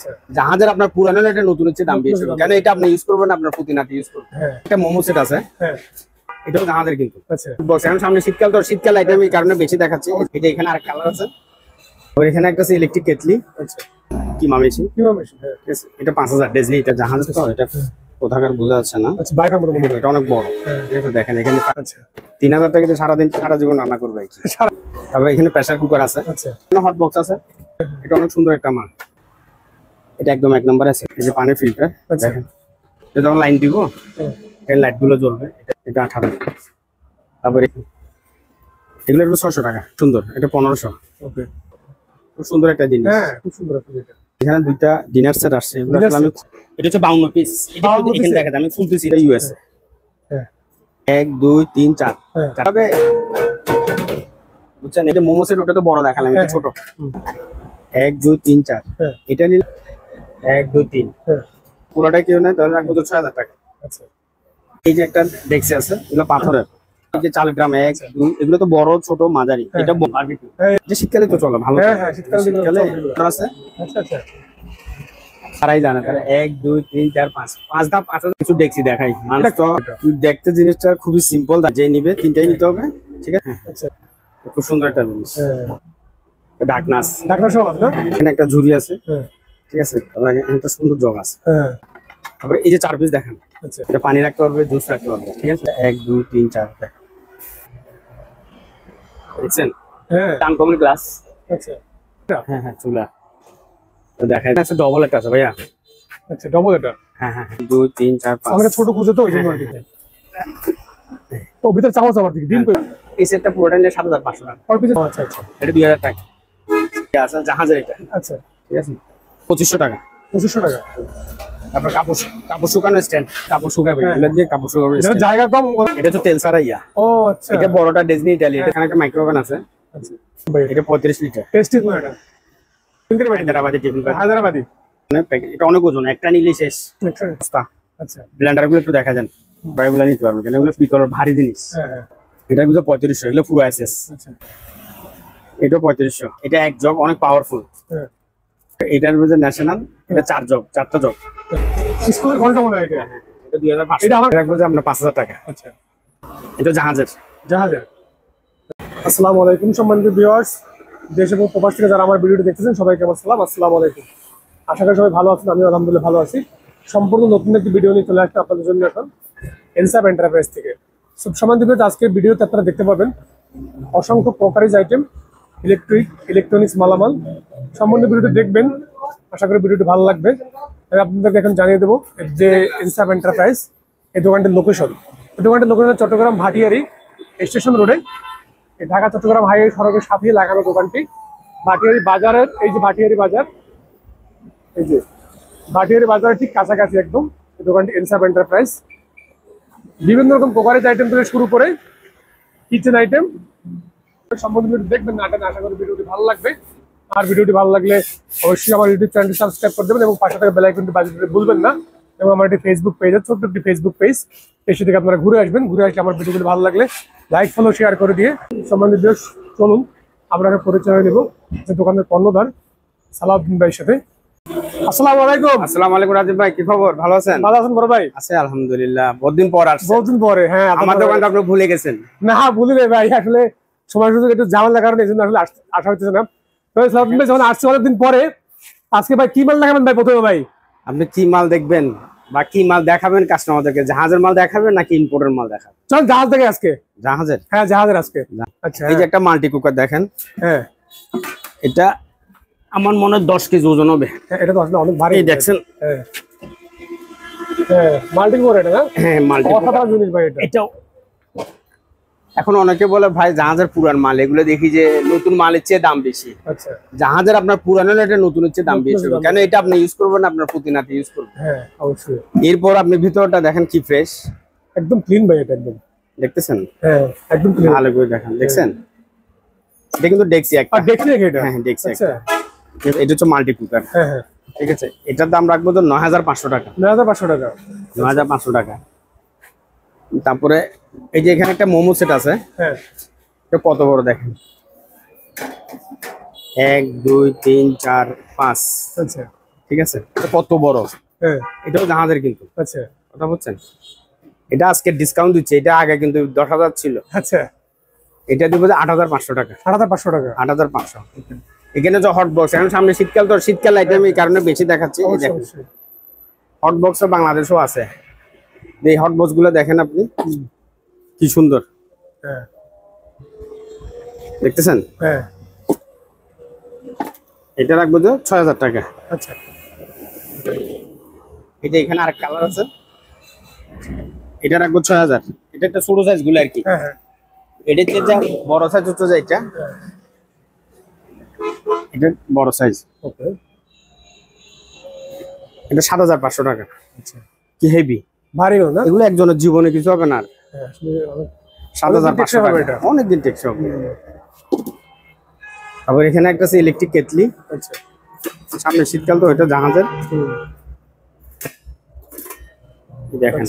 আচ্ছা জাহাজের আপনার পুরানো এটা নতুন হচ্ছে দাম বেশি কেন এটা আপনি ইউজ করবেন আপনার প্রতি নাতি ইউজ করবেন একটা মোমো সেট আছে এটাও জাহাজের কিন্তু আচ্ছা বক্স এখন সামনে শীতকাল তো শীতকাল আইটেম এই কারণে বেশি দেখাচ্ছে এটা এখানে আর কালার আছে আর এখানে একটা ইলেকট্রিক কেটলি আচ্ছা কিমা মেশিন এটা 5000 ডেজলি এটা জাহাজ তো এটা কোথাকার বোঝা যাচ্ছে না আচ্ছা বাইরের মতো মনে হয় এটা অনেক বড় এটা দেখেন এখানে আচ্ছা 3000 টাকা দিয়ে সারাদিন সারা জীবন রান্না করবে কি তারপর এখানে প্রেসার কুকার আছে আচ্ছা হট বক্স আছে এটা অনেক সুন্দর একটা মাল এটা একদম এক নম্বর আছে এই যে পানির ফিল্টার দেখেন এটা যখন লাইন দিব এই লাইট গুলো জ্বলবে এটা 18 তারপরে এগুলো একটু 600 টাকা সুন্দর এটা 1500 ওকে খুব সুন্দর একটা জিনিস হ্যাঁ খুব সুন্দর একটা এটা এখানে দুইটা ডিনার সেট আসছে এগুলো আমি এটা হচ্ছে 52 পিস এটা এখানে দেখা যায় আমি খুলতেছি এটা ইউএস হ্যাঁ 1 2 3 4 তবে বুঝছেন এটা মোমো সেট ওটা তো বড় দেখালাম এটা ছোট 1 2 3 4 এটা নিলে 1 2 3 পুরোটা কেউ না তাহলে রাখবো 6000 টাকা আচ্ছা এই যে একটা ডেক্সি আছে এগুলো পাথরের এই যে 40 গ্রাম 1 2 এগুলো তো বড় ছোট মাঝারি এটা বারবিকিউ যে শীতকালে তো চলে ভালো হ্যাঁ শীতকালে আছে আচ্ছা আচ্ছা তারাই জানে তাহলে 1 2 3 4 5 5 ধাপ আছে কিছু ডেক্সি দেখাই মানুষ তো দেখতে জিনিসটা খুবই সিম্পল যে নিবে তিনটাই নিতে হবে ঠিক আছে আচ্ছা খুব সুন্দর একটা জিনিস ডাকনাস সব না এখানে একটা ঝুড়ি আছে ঠিক আছে তারপরে একটা সুন্দর জগ আছে তারপরে এই যে 4 পিস দেখেন আচ্ছা এটা পানি রাখতে পারবে জুস রাখতে পারবে ঠিক আছে 1 2 3 4 দেখছেন টান কমের গ্লাস আচ্ছা হ্যাঁ চুলা তো দেখা যাচ্ছে ডবল একটা আছে ভাইয়া আচ্ছা ডবল এটা হ্যাঁ 2 3 4 5 আমরা ছোট খুঁজে তো ওই জন্য ও ভিতর চামচ আবার দিকে ডিম এই সেটটা পুরোটা নিয়ে 7500 টাকা আর পিছে আচ্ছা আচ্ছা এটা 2000 টাকা ঠিক আছে জাহাজের এটা আচ্ছা ঠিক আছে 2500 টাকা 2500 টাকা তারপর কাপড় শুকানো স্ট্যান্ড কাপড় শুকাবে এগুলো দিয়ে কাপড় শুকাবে এটা জায়গা কম এটা তো তেল ছাড়া ইয়া ও আচ্ছা এটা বড়টা ডিজনি ইটালি এটা এখানে একটা মাইক্রোওভেন আছে আচ্ছা এটা 35 লিটার টেস্টি তো এটা হায়দ্রাবাদি টিফিন হায়দ্রাবাদি এটা অনেক ওজন একটা নিলে শেষ আচ্ছা ব্লেন্ডার গুলো একটু দেখা যান বাইগুলো নিতে পারবেন কেন এগুলো পিতলের ভারী জিনিস এটা কিন্তু 3500 এগুলো ফুল আইসিএস আচ্ছা এটা 3500 এটা এক জগ অনেক পাওয়ারফুল এটার মধ্যে ন্যাশনাল এটা 4 জগ 4টা জগ স্কুলের ঘন্টা মনে হয় এটা 2500 এটা আমার রাখবো যে আমরা 5000 টাকা আচ্ছা এটা জাহাজের আসসালামু আলাইকুম সম্মানিত ভিউয়ার্স দেশ এবং প্রবাস থেকে যারা আমার ভিডিওটি দেখতেছেন সবাইকে আমার সালাম আসসালামু আলাইকুম আশা করি সবাই ভালো আছেন আমি আলহামদুলিল্লাহ ভালো আছি সম্পূর্ণ নতুন একটি ভিডিও নিয়ে চলে আসছে আপনাদের জন্য এখন এনসাপ এন্টারপ্রাইজ থেকে সব সম্মানিত ভিউয়ার্স আজকের ভিডিওতে আপনারা দেখতে পাবেন অসংখ্য প্রকারের আইটেম ইলেকট্রনিক্স মালামাল সম্পূর্ণ ভিডিওটি দেখবেন আশা করি ভিডিওটি ভালো লাগবে আমি আপনাদেরকে এখন জানিয়ে দেবো যে এনসাপ এন্টারপ্রাইজ এই দোকানটির লোকেশন চট্টগ্রাম ভাটিয়ারি স্টেশন রোডে ঢাকা চট্টগ্রাম হাইওয়ে সড়কের সাথে লাগানো দোকানটি ভাটিয়ারি বাজারের এই যে ভাটিয়ারি বাজার এই যে ভাটিয়ারি বাজারের ঠিক কাছাকাছি একদম এই দোকানটি এনসাপ এন্টারপ্রাইজ বিভিন্ন রকম কোকারেজ আইটেম থেকে শুরু করে কিচেন আইটেম সম্বন্ধে ভিডিও দেখবেন না আশা করি ভিডিওটি ভালো লাগবে আর ভিডিওটি ভালো লাগলে অবশ্যই আমার ইউটিউব চ্যানেলটি সাবস্ক্রাইব করে দেবেন এবং পাশে থাকা বেল আইকনটি বাজিয়ে ভুলবেন না এবং আমার একটি ফেসবুক পেজ আছে ছোট্ট একটি ফেসবুক পেজ এসে থেকে আপনারা ঘুরে আসবেন ঘুরে আসলে আমার ভিডিওগুলো ভালো লাগলে লাইক ফলো শেয়ার করে দিয়ে সম্মানিত ভিউয়ার্স চলুন আপনাকে পরিচয় হয়ে নেব যে দোকানের কর্ণধার সালাউদ্দিন ভাইয়ের সাথে আসসালামু আলাইকুম রাজীব ভাই কি খবর ভালো আছেন বড় ভাই আছে আলহামদুলিল্লাহ বহুদিন পর আসছে বহুদিন পরে হ্যাঁ আমার দোকানটা আপনি ভুলে গেছেন না ভুলি নাই ভাই আসলে সময় সুযোগ একটু ঝামেলার কারণে এই জন্য আসলে আসা হইতেছে না তো সালাউদ্দিন ভাই যখন আসছে অনেকদিন পরে আজকে ভাই কি মাল দেখাবেন ভাই প্রথমে ভাই আপনি কি মাল দেখবেন বা কি মাল দেখাবেন কাস্টমারদেরকে জাহাজের মাল দেখাবেন নাকি ইম্পোর্টের মাল দেখাবেন চল জাহাজ থেকে আজকে জাহাজের হ্যাঁ জাহাজের আজকে আচ্ছা এই যে একটা মাল্টি কুকার দেখেন হ্যাঁ এটা আমার মনে হয় 10 কেজি ওজন হবে এটা তো আসলে অনেক ভারী দেখছেন হ্যাঁ হ্যাঁ মাল্টি কুকার এটা না হ্যাঁ মাল্টি কুকার জিনিস ভাই এটা এখন অনেকে বলে ভাই জাহাজের পুরান মাল এগুলো দেখি যে নতুন মালের চেয়ে দাম বেশি আচ্ছা জাহাজের আপনার পুরানো এটা নতুনের চেয়ে দাম বেশি কেন এটা আপনি ইউজ করবেন আপনার প্রতি নাতি ইউজ করবেন হ্যাঁ অবশ্যই এরপর আপনি ভিতরটা দেখেন কি ফ্রেশ একদম ক্লিন ভাই এটা একদম দেখতেছেন হ্যাঁ একদম ক্লিন ভালো করে দেখেন দেখছেন এটা কিন্তু ডেক্সি একটা আর ডেক্সি এটা হ্যাঁ ডেক্সি আচ্ছা এটা হচ্ছে মাল্টি কুকার হ্যাঁ হ্যাঁ ঠিক আছে এটার দাম রাখবো তো 9500 টাকা 9500 টাকা 9500 টাকা তারপরে এই যে এখানে একটা মোমো সেট আছে হ্যাঁ এটা কত বড় দেখেন 1 2 3 4 5 আচ্ছা ঠিক আছে, কত বড়। হ্যাঁ এটাও জাহাজের কিন্তু, আচ্ছা কথা বলছেন। এটা আজকে ডিসকাউন্ট দিচ্ছে, এটা আগে কিন্তু 10,000 ছিল। আচ্ছা, এটা দিব 8,500 টাকা। 8,500 টাকা। 8,500। এখানে যে হট বক্স, এখন সামনে শীতকাল, তো শীতকাল আইটেম এই কারণে বেশি দেখাচ্ছি। হট বক্স বাংলাদেশও আছে, এই হট বক্স গুলো দেখেন আপনি কি সুন্দর। হ্যাঁ দেখতেছেন। হ্যাঁ এটা রাখবো যে 6,000 টাকা। আচ্ছা, এটা এখানে আরেক কালার আছে, এটা রাখবো 6,000। এটা একটা ছোট সাইজ গুলো আর কি। হ্যাঁ হ্যাঁ এটা হচ্ছে যা বড় সাইজ হচ্ছে যে এটা বড় সাইজ। ওকে, এটা 7,500 টাকা। আচ্ছা, কি হেভি, ভারী না? এগুলো একজনের জীবনে কিছু হবে না। হ্যাঁ আসলে 7,500 টাকা, অনেকদিন টেকসই হবে। আবার এখানে একটা আছে ইলেকট্রিক কেটলি। আচ্ছা, সামনে শীতকাল তো, এটা জাহাজের। দেখেন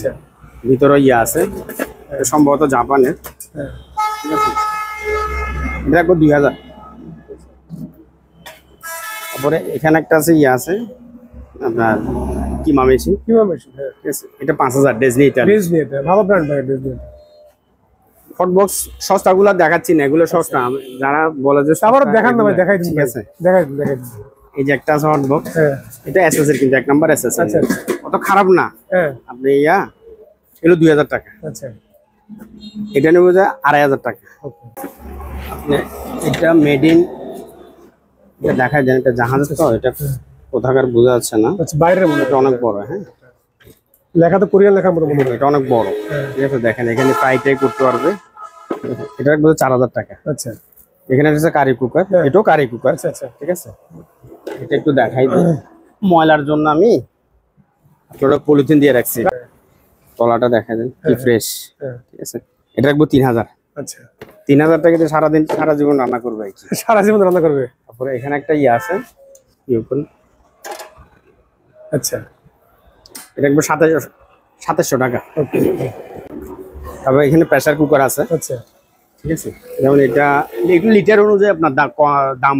ভিতরে ইয়ে আছে, সম্ভবত জাপানের। হ্যাঁ ঠিক আছে, এটা রাখবো 2,000। তারপরে এখানে একটা আছে ইয়ে আছে আপনার কিমা মেশিন। হ্যাঁ ঠিক আছে, এটা 5,000। ডিজনি ইটালি, ডিজনি, এটা ভালো ব্র্যান্ড ভাই ডিজনি। হট বক্স সস্তা গুলা দেখাচ্ছি না, এগুলো সস্তা। যারা বলে যে আবার দেখান না ভাই, দেখাই দিন। ঠিক আছে, দেখাই দিন। এই যে একটা আছে হট বক্স, হ্যাঁ এটা এসএস এর কিন্তু 1 নাম্বার এসএস। আচ্ছা অত খারাপ না। হ্যাঁ আপনি এগুলো 2,000 টাকা। আচ্ছা, এটা নেবো যে 2,500 টাকা। ওকে, আপনি এটা মেড ইন, এটা দেখা যায়, এটা জাহাজের তো, এটা কোথাকার বোঝা যাচ্ছে না। আচ্ছা, বাইরের মনে এটা অনেক বড়। হ্যাঁ, লেখা তো কোরিয়ান লেখা মনে হয়। এটা অনেক বড়। ঠিক আছে, দেখেন এখানে ফ্রাইটাই করতে পারবে। এটা রাখবো 4,000 টাকা। আচ্ছা, এখানে আছে কারি কুকার, এটাও কারি কুকার। আচ্ছা আচ্ছা, ঠিক আছে, এটা একটু দেখাই দিই। ময়লার জন্য আমি একটা পলিথিন দিয়ে রাখছি, তলাটা দেখা দেন কি ফ্রেশ। ঠিক আছে, এটা রাখবো 3,000। আচ্ছা, 3,000 টাকা দিয়ে সারাদিন সারা জীবন রান্না করবে আর কি। সারা জীবন রান্না করবে। তারপরে এখানে একটা ইয়ে আছে, ইউকন। আচ্ছা, এটা রাখবো 2,700 টাকা। ওকে, তারপরে এখানে প্রেসার কুকার আছে। আচ্ছা, ঠিক আছে, যেমন এটা একটু লিটার অনুযায়ী আপনার দাম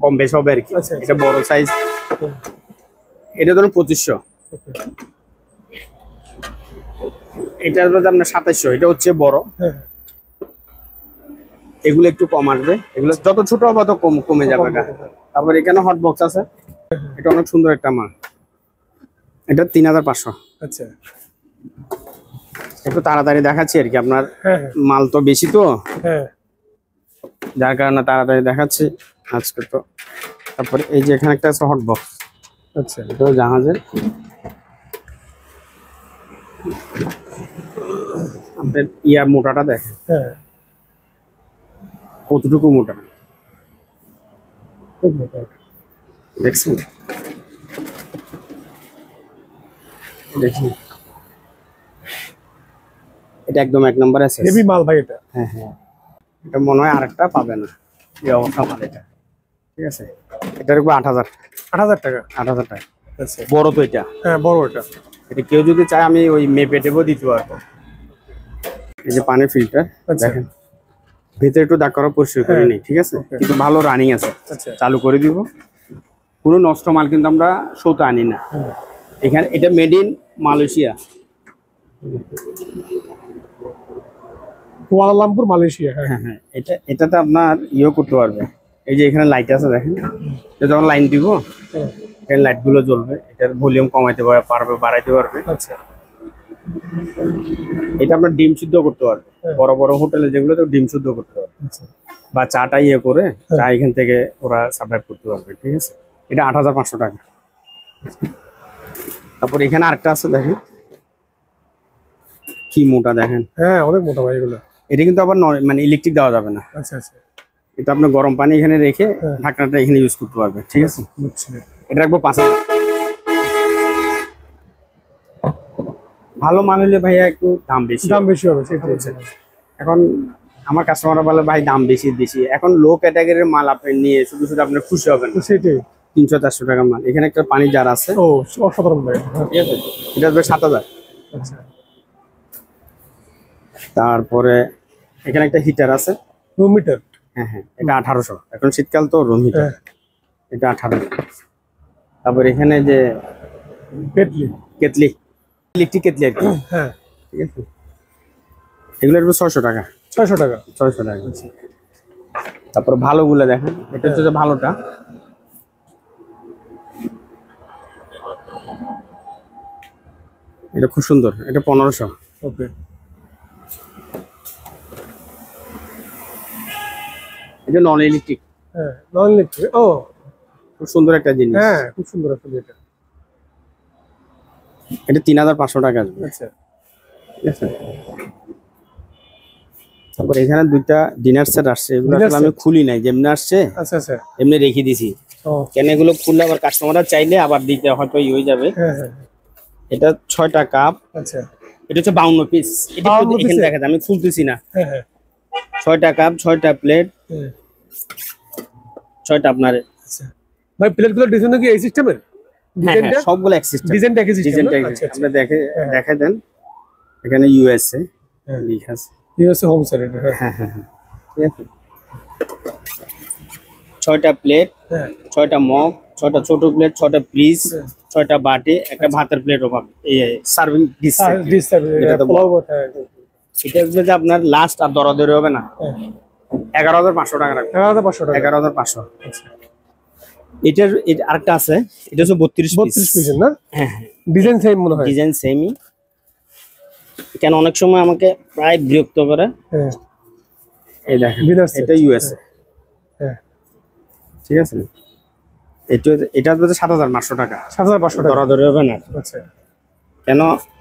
কম বেশ হবে আর কি। আচ্ছা, এটা বড় সাইজ, এটা ধরুন 2,500। ওকে, এটার মধ্যে আপনার 2,700। এটা হচ্ছে বড়, হ্যাঁ এগুলো একটু কম আসবে। এগুলো যত ছোট হবে তত কমে যাবে। তারপর এখানে হট বক্স আছে, এটা অনেক সুন্দর একটা মাল। এটা 3,500। আচ্ছা, একটু তাড়াতাড়ি দেখাচ্ছি আর কি, আপনার হ্যাঁ মাল তো বেশি তো, হ্যাঁ যার কারণে তাড়াতাড়ি দেখাচ্ছি আজকে তো। তারপরে এই যে এখানে একটা আছে হট বক্স, আচ্ছা, এটাও জাহাজের। আপনার মোটাটা দেখেন হ্যাঁ, কতটুকু মোটা, খুব মোটা। দেখছেন? দেখুন, এটা একদম 1 নাম্বার আছে। হেভি মাল ভাই এটা। হ্যাঁ হ্যাঁ, এটা মনে হয় আরেকটা পাবে না, এই অবস্থা মাল এটা। ঠিক আছে, এটা রাখবো 8,000। 8,000 টাকা। 8,000 টাকা। আচ্ছা, বড় তো এটা। হ্যাঁ বড় এটা। এটা কেউ যদি চায় আমি ওই মেপে টেপও দিতে পারবো। এই যে পানির ফিল্টার আচ্ছা, দেখেন, ভিতরে একটু দাগ করা পরিষ্কার করে নেই। ঠিক আছে, কিন্তু ভালো রানিং আছে। আচ্ছা, চালু করে দিব, কোনো নষ্ট মাল কিন্তু আমরা শোতে আনি না এখানে। এটা made in Malaysia, Kuala Lumpur, Malaysia. হ্যাঁ হ্যাঁ হ্যাঁ, এটাতে আপনার করতে পারবে। এই যে এখানে লাইট আছে দেখেন, যখন লাইন দিব এই লাইট গুলো জ্বলবে। এটার ভলিউম কমাইতে পারবে, বাড়াইতে পারবে। আচ্ছা, এটা আপনার ডিম সিদ্ধ করতে পারবে, বড় বড় হোটেলে যেগুলো তো ডিম সিদ্ধ করতে পারবে, আচ্ছা, বা চাটা করে চা এখান থেকে ওরা সাপ্লাই করতে পারবে। ঠিক আছে, এটা 8,500 টাকা। তারপর এখানে আরেকটা আছে দেখেন, কি মোটা দেখেন। হ্যাঁ অনেক মোটা ভাই এগুলো। এটা কিন্তু আবার মানে ইলেকট্রিক দেওয়া যাবে না। আচ্ছা আচ্ছা, এটা আপনার গরম পানি এখানে রেখে ঢাকনাটা এখানে ইউজ করতে পারবে। ঠিক আছে, বুঝছি। এটা রাখবো 5,000। ভালো মাল হলে ভাইয়া একটু দাম বেশি হবে সেটাই। এখন আমার কাস্টমাররা বলে ভাই দাম বেশি বেশি। এখন লো ক্যাটাগরির মাল আপনি নিয়ে শুধু শুধু আপনি খুশি হবেন না। সেটাই, 300-400 টাকা মাল। এখানে একটা পানি জার আছে, ও অসাধারণ ভাই। ঠিক আছে, এটা হবে 7,000। আচ্ছা, তারপরে এখানে একটা হিটার আছে, রুম মিটার। হ্যাঁ হ্যাঁ, এটা 1,800। এখন শীতকাল তো রুম হিটার, এটা 18। তারপর এখানে যে কেটলি। কেটলি, ইলেকট্রিক কেটলি আর কি। হ্যাঁ, ঠিক আছে, এগুলো একটু 600 টাকা। 600 টাকা। 600 টাকা। তারপর ভালোগুলো দেখেন, এটা হচ্ছে যে ভালোটা, এটা খুব সুন্দর, এটা 1500। ওকে। এটা নন ইলেকট্রিক। হ্যাঁ, নন ইলেকট্রিক। ও, খুব সুন্দর একটা জিনিস। হ্যাঁ, খুব সুন্দর আসলে এটা। এটা 3500 টাকা আসবে। আচ্ছা, ঠিক আছে। তারপর এখানে দুইটা ডিনার সেট আসছে, এগুলো Dinner আসলে আমি set? খুলি নাই, যেমনি আসছে আচ্ছা, আচ্ছা। এমনি রেখে দিছি। ও, কেন এগুলো খুললে আবার কাস্টমাররা চাইলে আবার দিতে হয়তো হয়ে যাবে। হ্যাঁ, হ্যাঁ, এটা 6টা কাপ, আচ্ছা, এটা হচ্ছে 52 পিস। এটা 52 এখানে piece? দেখা যায়, আমি খুলতেছি না। হ্যাঁ, হ্যাঁ, 6টা কাপ, 6টা প্লেট, হ্যাঁ, 6টা আপনার। আচ্ছা। ভাই, প্লেটগুলো ডিজাইন কি এই সিস্টেমের? হ্যাঁ হ্যাঁ, সবগুলো এক সিস্টেম। ডিজাইনটা একই সিস্টেম। ডিজাইনটা আচ্ছা, আচ্ছা। আপনি হ্যাঁ। দেখা দেন, এখানে ইউএসএ হ্যাঁ, লেখা আছে। ইউএসএ হোম সেট এটা। হ্যাঁ, হ্যাঁ হ্যাঁ হ্যাঁ, ঠিক আছে। 6টা প্লেট, হ্যাঁ, 6টা মগ, 6টা ছোট প্লেট, 6টা পিস, হ্যাঁ। 6টা বাটি, একটা ভাতের প্লেটও পাবেন। এই সার্ভিং ডিশ। আর ডিশ সার্ভিস, এটা তো পোলাও ভাত। হ্যাঁ, এটা হচ্ছে যে আপনার লাস্ট আর দরাদরি হবে না। হ্যাঁ, 11500 টাকা রাখবেন। 11500 টাকা। 11500। আচ্ছা, এটার আরেকটা আছে, এটা হচ্ছে 32 পিস। 32 পিসের না? হ্যাঁ হ্যাঁ, ডিজাইন সেম মনে হয়। ডিজাইন সেমই। কেন অনেক সময় আমাকে প্রায় বিরক্ত করে। হ্যাঁ, এই দেখেন, Dinner set। এটা ইউএসএ। হ্যাঁ, ঠিক আছে। এটা হচ্ছে 7500 টাকা। 7500 টাকা। দরাদরি হবে না। আচ্ছা, কেন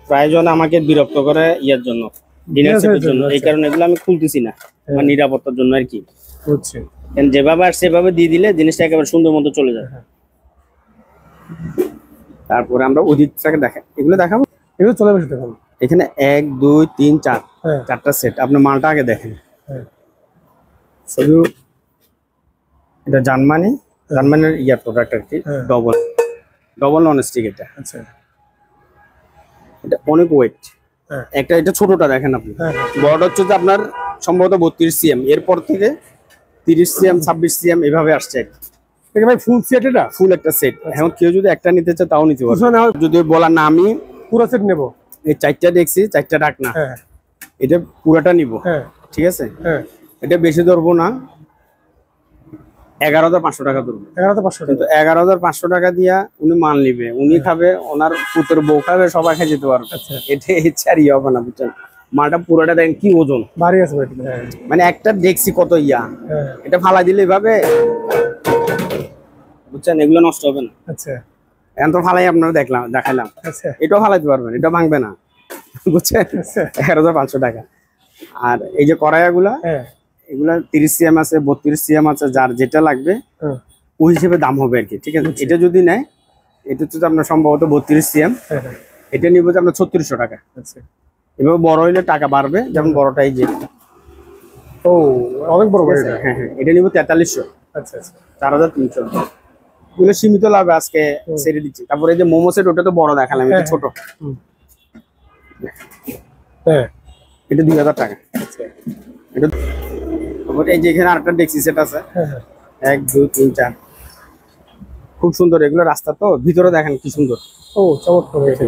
প্রায়জন আমাকে বিরক্ত করে ইয়ার জন্য, ডিনার Dinner set সেটের এর জন্য। জন্য, এই আচ্ছা। কারণে এগুলো আমি খুলতেছি না, আমার নিরাপত্তার জন্য আর কি। বুঝছি। কেন যেভাবে আর সেভাবে দিয়ে দিলে জিনিসটা একেবারে সুন্দর মতো চলে যায়। হ্যাঁ। তারপরে আমরা অদিতটাকে দেখাই, এগুলো দেখাবো। এগুলো চলে বেশি দেখুন। এখানে 1 2 3 4, হ্যাঁ, 4টা সেট। আপনি মালটা আগে দেখেন। হ্যাঁ, শুধু এটা জার্মানির ইয়ার প্রোডাক্ট আর কি। হ্যাঁ। Double non stick. এটা আচ্ছা, অনেক ওয়েট। হ্যাঁ, এটা ছোটটা দেখেন আপনি। হ্যাঁ, হ্যাঁ। বড়টা হচ্ছে যে আপনার সম্ভবত 32 সিএম, এরপর থেকে 30 সিএম 26 সিএম এভাবে আসছে। এটা ভাই ফুল সেট এটা? ফুল একটা সেট। এখন কেউ যদি একটা নিতে চায় তাও নিতে পারবে। বুঝছো না? যদি বলার না আমি পুরো সেট নেব। এই 4টা দেখছি, 4টা রাখ না, হ্যাঁ, এটা পুরাটা নিব। হ্যাঁ, ঠিক আছে, হ্যাঁ। এটা বেশি ধরবো না, 11500 টাকা ধরবো। 11500 টাকা। কিন্তু 11500 টাকা দিয়া উনি মাল নিবে, উনি খাবে, ওনার পুত্র বউ খাবে, সবাই খেয়ে যেতে পারবে। আচ্ছা। এটা ইচ্ছারই হবে না, বুঝছেন। মালটা পুরোটা দেখেন কি ওজন, ভারী আছে ভাই। হ্যাঁ, মানে একটা দেখছি কত ইয়া। হ্যাঁ, এটা ফালাই দিলে এভাবে, বুঝছেন, এগুলো নষ্ট হবে না। আচ্ছা, এখন তো ফালাই আপনারা দেখাইলাম। আচ্ছা, এটাও ফালাইতে পারবেন, এটা ভাঙবে না, বুঝছেন। আচ্ছা। 11500 টাকা। আর এই যে কড়াইগুলা, হ্যাঁ, এগুলা 30 সিএম আছে, 32 সিএম আছে, যার যেটা লাগবে হ্যাঁ, ওই হিসেবে দাম হবে আর কি। ঠিক আছে, এটা যদি নেয়, এটা হচ্ছে আপনার সম্ভবত 32 সিএম, হ্যাঁ, হ্যাঁ। এটা নিব যে আপনার 3600 টাকা। আচ্ছা। এভাবে বড় হইলে টাকা বাড়বে, যেমন বড়টাই যে। ও, অনেক বড় ভাই এটা। হ্যাঁ হ্যাঁ, এটা নিব 4300। আচ্ছা, আচ্ছা। 4300। এগুলো সীমিত লাভ আজকে ছেড়ে দিচ্ছি। তারপরে এই যে মোমো সেট, ওটা তো বড় দেখালাম, এটা হ্যাঁ, ছোট। হুম। হ্যাঁ, এটা 2000 টাকা। আচ্ছা। এটা তারপরে এই যে এখানে আরেকটা ডেক্সি সেট আছে, হ্যাঁ, হ্যাঁ। 1 2 3 4, খুব সুন্দর। এগুলো রাস্তা তো ভিতরে দেখেন কি সুন্দর। ও, চমৎকার হয়েছে।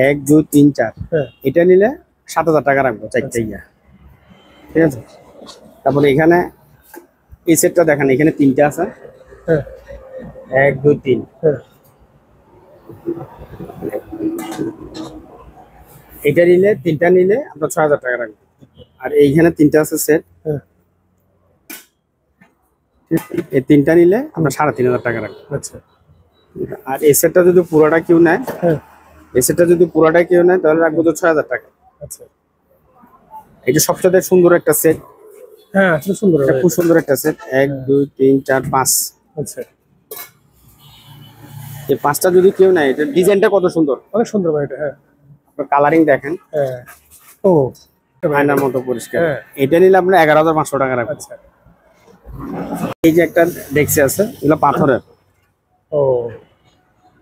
1 2 3 4, হ্যাঁ, এটা নিলে 7000 টাকা রাখবো, 4টা ইয়া। ঠিক আছে। তারপরে এখানে এই সেটটা দেখেন, এখানে 3টা আছে, হ্যাঁ, 1 2 3। হ্যাঁ, এটা নিলে, 3টা নিলে আপনার 6000 টাকা রাখবো। আর এইখানে 3টা আছে সেট, হ্যাঁ। এই 3টা নিলে আপনার 3500 টাকা রাখবো। আচ্ছা, আর এই সেটটা যদি পুরোটা কেউ নেয়, হ্যাঁ, এই সেটটা যদি পুরোটা কেউ নেয়, তাহলে রাখবো তো 6000 টাকা। আচ্ছা। এটা সবচেয়ে সুন্দর একটা সেট, হ্যাঁ, আসলে সুন্দর এটা ভাই। খুব সুন্দর একটা সেট। 1 2 3 4 5, আচ্ছা, এই 5টা যদি কেউ নেয়, এটা ডিজাইনটা কত সুন্দর, অনেক সুন্দর ভাই এটা। হ্যাঁ, কালারিং দেখেন, হ্যাঁ। ও, আয়নার মতো পরিষ্কার। হ্যাঁ। এটা নিলে আপনার 11500 টাকা রাখবো। আচ্ছা। এই যে একটা ডেক্সি আছে, এগুলো পাথরের। ও,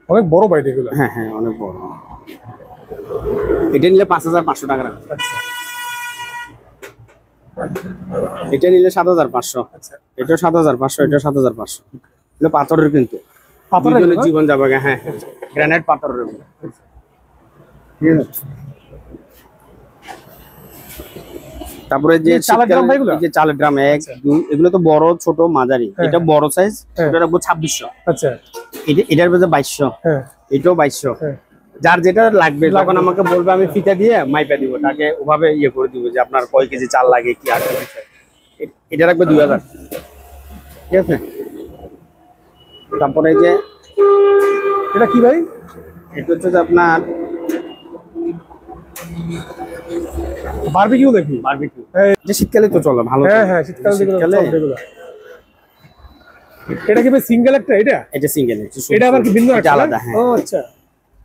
অনেক বড় ভাই এগুলো। হ্যাঁ হ্যাঁ, অনেক বড়। এটা নিলে 5500 টাকা রাখবো। আচ্ছা, এটা নিলে 7500, আচ্ছা। এটা 7500, এটা 7500। এগুলো পাথরের কিন্তু পাথরের দুজনের জীবন যাবে। হ্যাঁ গ্রানাইট পাথরের এগুলো। ঠিক আছে। তারপরে যে চালের ড্রাম ভাই এগুলো? এই যে চালের ড্রাম 1 2 এগুলো তো বড় ছোট মাঝারি। এটা বড় সাইজ, এটা রাখবো 2600। আচ্ছা এটার মধ্যে 2200। হ্যাঁ এটাও 2200। যার যেটা লাগবে তখন আমাকে বলবে, আমি ফিতা দিয়ে মাইপা দিব, তাকে ওভাবে ইয়ে করে দিব যে আপনার কয় কেজি চাল লাগে কি আর এটা রাখবে 2000। ঠিক আছে। তারপরে যে এটা কি ভাই? এটা হচ্ছে যে আপনার বারবিকিউ দেখি। বারবিকিউ যে শীতকালে তো চলে ভালো। হ্যাঁ শীতকালে এগুলো। এটা কি ভাই সিঙ্গেল একটা? এটা সিঙ্গেল। এটা আবার কি ভিন্ন একটা? আলাদা। হ্যাঁ ও আচ্ছা।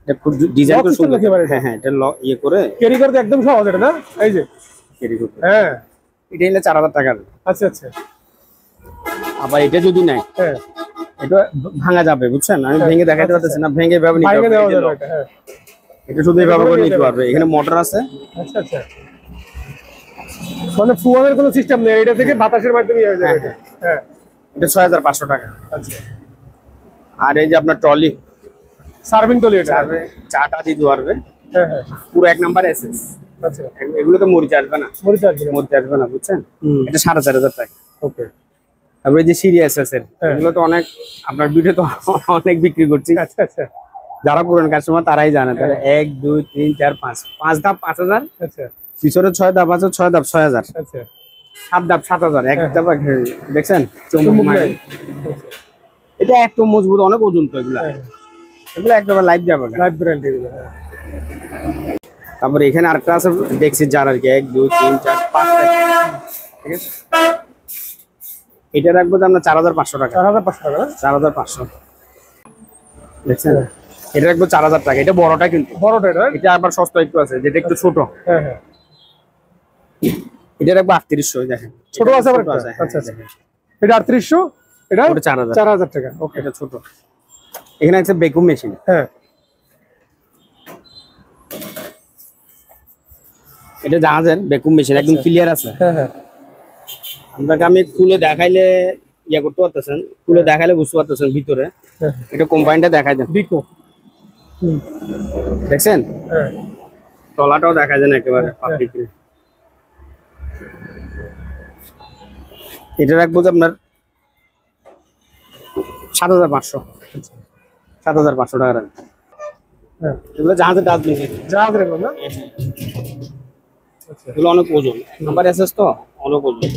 এটা খুব ডিজাইন করে সুন্দর। হ্যাঁ হ্যাঁ এটা ইয়ে করে ক্যারি করতে একদম সহজ এটা না? এই যে ক্যারি করতে। হ্যাঁ এটা নিলে 4000 টাকা। আচ্ছা আচ্ছা। আবার এটা যদি নাই হ্যাঁ এটা ভাঙা যাবে, বুঝছেন? আমি ভেঙে দেখাতে পারতেছি না, ভেঙে এভাবে নিতে বাইরে দেওয়া যাবে হবে। এটা। হ্যাঁ এটা শুধু এভাবে করে নিতে পারবে। এখানে মোটর আছে। আচ্ছা আচ্ছা। মানে ফুয়ারের কোনো সিস্টেম নেই, এটা থেকে বাতাসের মাধ্যমে হয়ে যাবে এটা। হ্যাঁ এটা 6500 টাকা। আচ্ছা। আর এই যে আপনার ট্রলি সার্ভিং টলি এটা? চাটা দিতে পারবে। হ্যাঁ হ্যাঁ পুরো 1 নাম্বার এসএস। আচ্ছা। এগুলো তো মরিচ আসবে না, মরিচ আসবে না? মরিচ আসবে না, বুঝছেন? এটা 4500 টাকা। ওকে। তারপরে যে সিরিয়াস আছে, এগুলো তো অনেক আপনার ভিডিও তো অনেক বিক্রি করছি। আচ্ছা আচ্ছা যারা পুরান কাস্টমার তারাই জানে। তাহলে 1 2 3 4 5 ধাপ 5000। আচ্ছা পিছনে 6 ধাপ আছে, 6 ধাপ 6000। আচ্ছা 7 ধাপ 7000। এক ধাপ দেখছেন চুম্বক মারে। এটা একটু মজবুত, অনেক ওজন তো এগুলা। এগুলো একদম লাইভ যাবে, লাইভ গ্যারান্টি এগুলো। তারপরে এখানে আরেকটা আছে দেখছি যার আর কি 1 2 3 4 5। ঠিক আছে। এটা রাখবো যে আমরা 4500 টাকা। 4500 টাকা? 4500 দেখছেন। এটা রাখবো 4000 টাকা। এটা বড়টা কিন্তু, বড়টা এটা? এটা আবার সস্তা একটু আছে, যেটা একটু ছোট। হ্যাঁ হ্যাঁ এটা রাখবো 3800। দেখেন ছোট আছে আবার একটা? আচ্ছা আচ্ছা। এটা 3800, এটা 4000 টাকা। ওকে। এটা ছোট। এখানে আছে ভ্যাকুয়াম মেশিন। হ্যাঁ এটা জাহাজের ভ্যাকুয়াম মেশিন, একদম ক্লিয়ার আছে। হ্যাঁ হ্যাঁ আপনাকে আমি খুলে দেখাইলে ইয়া করতে পারতেছেন, খুলে দেখাইলে বুঝতে পারতেছেন ভিতরে। এটা কোম্পানিটা দেখাই দেন, বিকো। দেখছেন? হ্যাঁ তলাটাও দেখা যায় না একেবারে পাবলিকলি। এটা রাখবো যে আপনার 7500। 7500 টাকা রাখবো। হ্যাঁ এগুলো জাহাজের ডাস্ট মেশিন। জাহাজের এগুলো না? আচ্ছা। এগুলো অনেক ওজন, নাম্বার এসএস তো অনেক ওজন।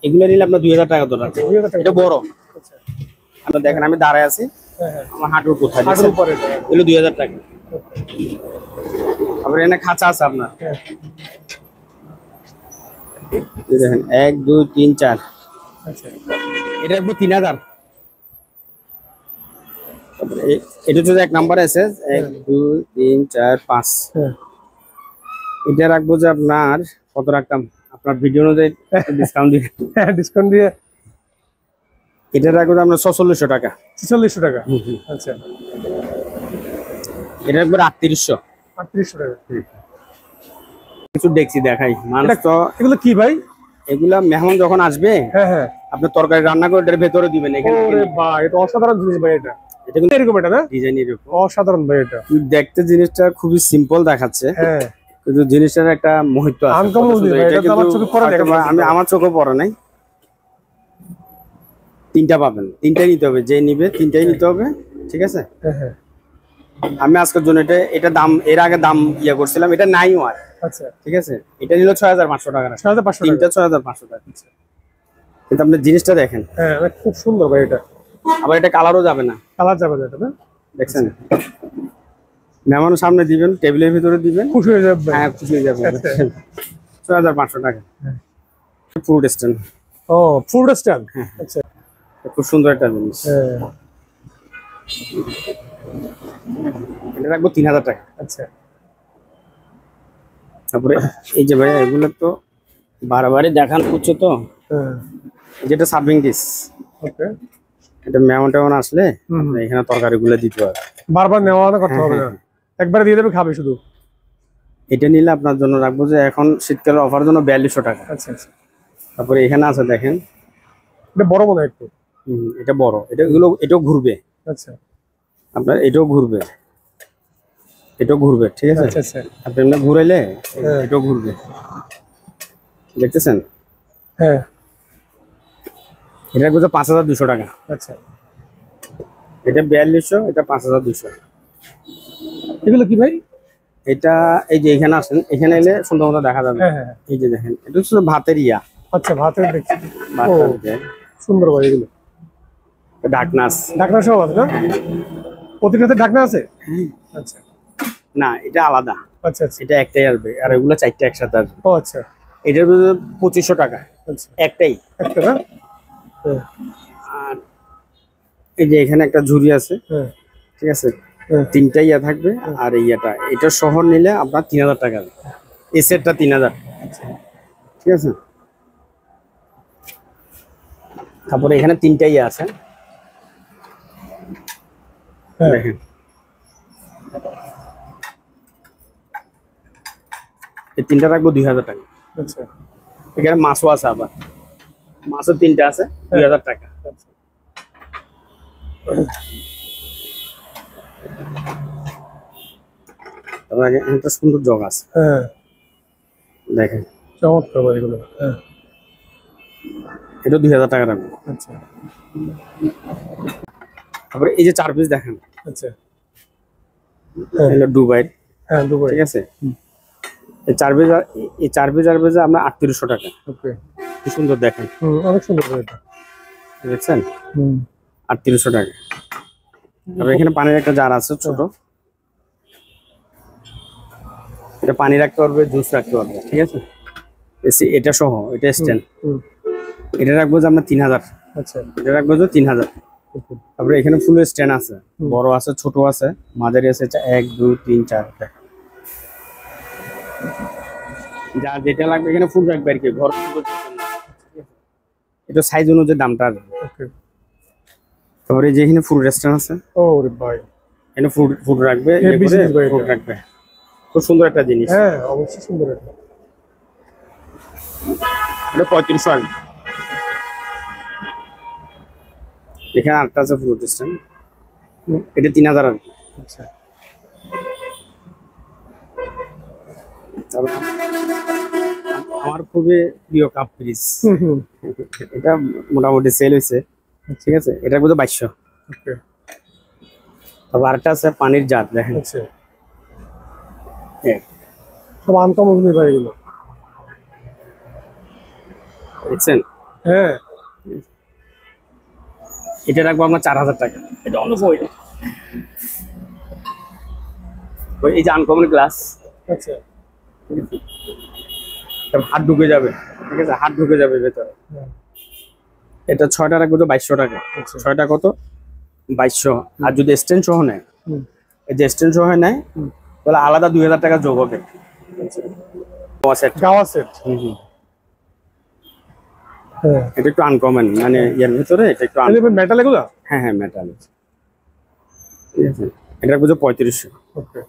এগুলো নিলে আপনার 2000 টাকা ধরে রাখবে। 2000 টাকা? এটা বড়। আচ্ছা। আপনার দেখেন আমি দাঁড়ায় আছি, হ্যাঁ হ্যাঁ আমার হাঁটুর কোথায়, হাঁটুর উপরে এটা? এগুলো 2000 টাকা। আবার এখানে খাঁচা আছে আপনার। হ্যাঁ এই দেখেন 1 2 3 4। আচ্ছা এটা রাখবো 3000। এটা হচ্ছে 1 নাম্বার আছে 1 2 3 4 5। হ্যাঁ এটা রাখবো যে আপনার কত রাখতাম, আপনার ভিডিও অনুযায়ী ডিসকাউন্ট দিয়ে। হ্যাঁ ডিসকাউন্ট দিয়ে এটা রাখবো যে আপনার 4600 টাকা। 4600 টাকা? আচ্ছা। এটা রাখবো 3800। 3800 টাকা? কিছু দেখছি দেখাই মানুষ তো। এগুলো কি ভাই? এগুলা মেহমান যখন আসবে হ্যাঁ হ্যাঁ আপনি তরকারি রান্না করে এটার ভেতরে দিবেন। এখানে ওরে ভাই এটা অসাধারণ জিনিস ভাই। এটা এটা কিন্তু এরকম এটা না? ডিজাইন এরকম অসাধারণ ভাই এটা। দেখতে জিনিসটা খুবই সিম্পল দেখাচ্ছে, হ্যাঁ কিন্তু জিনিসটার একটা মুহূর্ত আছে। আনকমন জিনিস ভাই, এটা তো আমার চোখে পড়ে দেখা যাচ্ছে। আমি আমার চোখে পড়ে নাই। 3টা পাবেন, 3টাই নিতে হবে, যে নিবে 3টাই নিতে হবে। ঠিক আছে। হ্যাঁ হ্যাঁ আমি আজকের জন্য এটা দাম এর আগে দাম ইয়া করছিলাম, এটা নাইও আর। আচ্ছা। ঠিক আছে। এটা নিল 6500 টাকা। 6500 টাকা? 3টা 6500 টাকা। কিন্তু আপনি জিনিসটা দেখেন, হ্যাঁ খুব সুন্দর ভাই এটা। আবার এটা কালারও যাবে না, কালার যাবে না এটা না? দেখছেন? মেহমানের সামনে দিবেন, টেবিলের ভিতরে দিবেন, খুশি হয়ে যাবে। হ্যাঁ খুশি হয়ে যাবে। আচ্ছা। 6500 টাকা। Food stand. ও ফুড স্ট্যান্ড? আচ্ছা। খুব সুন্দর একটা জিনিস। হ্যাঁ এটা রাখবো 3000 টাকা। আচ্ছা। তারপরে এই যে ভাই এগুলো তো বারবারই দেখান করছো তো, হ্যাঁ যেটা সার্ভিং ডিশ। ওকে। এটা মেহমান টেমন আসলে এখানে তরকারিগুলো দিতে হবে, বারবার নেওয়া আনা করতে হবে না, একবারে দিয়ে দেবে, খাবে শুধু। এটা নিলে আপনার জন্য রাখবো যে এখন শীতকালের অফার জন্য 4200 টাকা। আচ্ছা আচ্ছা। তারপরে এখানে আছে দেখেন এটা বড় মনে হয় একটু। এটা বড়, এটাও ঘুরবে। আচ্ছা আপনার এটাও ঘুরবে, এটাও ঘুরবে, ঠিক আছে। আচ্ছা আচ্ছা আপনি এমনি ঘুরাইলে এটাও ঘুরবে, দেখতেছেন। হ্যাঁ এটা করছে 5200 টাকা। আচ্ছা এটা 4200, এটা 5200। এগুলো কি ভাই? এটা এই যে এখানে আসেন, এখানে এলে সুন্দর মতো দেখা যাবে। হ্যাঁ হ্যাঁ এই যে দেখেন, এটা হচ্ছে ভাতের ইয়া, আচ্ছা ভাতের দেখছি। ও ভাতের ইয়া। সুন্দর ভাই এগুলো। ডাকনাস। ঢাকনা সব আছে না? প্রতিটাতে ঢাকনা আছে? আচ্ছা না, এটা আলাদা। আচ্ছা আচ্ছা এটা একটাই আসবে, আর এগুলো 4টা একসাথে আসবে। ও আচ্ছা এটার ভিতরে 2500 টাকা আচ্ছা একটাই। একটা না? হ্যাঁ আর এই যে এখানে একটা ঝুড়ি আছে, হ্যাঁ ঠিক আছে। হ্যাঁ 3টা ইয়া থাকবে, আর এটা শহর নিলে আপনার 3000 টাকা, এই সেটটা 3000, ঠিক আছে। তারপরে এখানে 3টা ইয়া আছে, হ্যাঁ দেখেন। এই 3টা রাখবো 2000 টাকা। আচ্ছা এখানে মাছও আছে, আবার মাছও 3টা আছে, 2000 টাকা। আচ্ছা তারপরে একটা সুন্দর জগ আছে, হ্যাঁ দেখেন। চমৎকার ভাই এগুলো। হ্যাঁ এটা 2000 টাকা রাখবো। আচ্ছা তারপরে এই যে 4 পিস দেখেন, আচ্ছা হ্যাঁ এটা দুবাই, হ্যাঁ দুবাই। ঠিক আছে। এই 4 পিস, এই 4 পিস আমরা 3800 টাকা। ওকে কি সুন্দর দেখেন, অনেক সুন্দর ভাই এটা। দেখছেন, হুম 3800 টাকা। তারপরে এখানে পানির একটা জার আছে ছোট, এটা পানি রাখতে পারবে, জুস রাখতে পারবে, ঠিক আছে। এটা সহ, এটা স্ট্যান্ড, হুম এটা রাখবো যে আমরা 3000। আচ্ছা এটা রাখবো যে 3000। তারপরে এখানে ফুল স্ট্যান্ড আছে, বড় আছে, ছোট আছে, মাঝারি আছে, 1 2 3 4। যার যেটা লাগবে এখানে ফুল রাখবে আর কি, ঘর এটা সাইজ অনুযায়ী দামটা আসবে। ওকে তারপরে যে এখানে ফুড রেস্টুরেন্ট আছে, ও রে ভাই এখানে ফুড রাখবে, হেভি জিনিস ভাই এটা। ফুড রাখবে, খুব সুন্দর একটা জিনিস। হ্যাঁ অবশ্যই সুন্দর এটা। এটা 3500 আসবে। এখানে আরেকটা আছে ফুড রেস্টুরেন্ট, এটা 3000 আসবে। আচ্ছা তারপরে আমার খুবই প্রিয় কাপ ফ্রিজ, হুম হুম এটা মোটামুটি সেল হয়েছে, ঠিক আছে। এটার মধ্যে 2200। ওকে তারপর আরেকটা আছে পানির জার, দেখেন। আচ্ছা সব আনকমন ভাই এগুলো। দেখছেন, হ্যাঁ এটা রাখবো আমরা 4000 টাকা। এটা অন্য বই, এই যে আনকমন গ্লাস, আচ্ছা হাত ঢুকে যাবে, ঠিক আছে, হাত ঢুকে যাবে ভেতরে। হ্যাঁ এটা 6টা রাখবো তো 2200 টাকা। আচ্ছা 6টা কত? 2200। আর যদি স্ট্যান্ড সহ নেয়, হুম এই যে স্ট্যান্ড সহ নেয়, তাহলে আলাদা 2000 টাকা যোগ হবে। গাওয়া সেট। হ্যাঁ এটা একটু আনকমন, মানে এর ভিতরে এটা একটু মেটাল এগুলো। হ্যাঁ হ্যাঁ মেটাল, ঠিক আছে। এটা রাখবো 3500। ওকে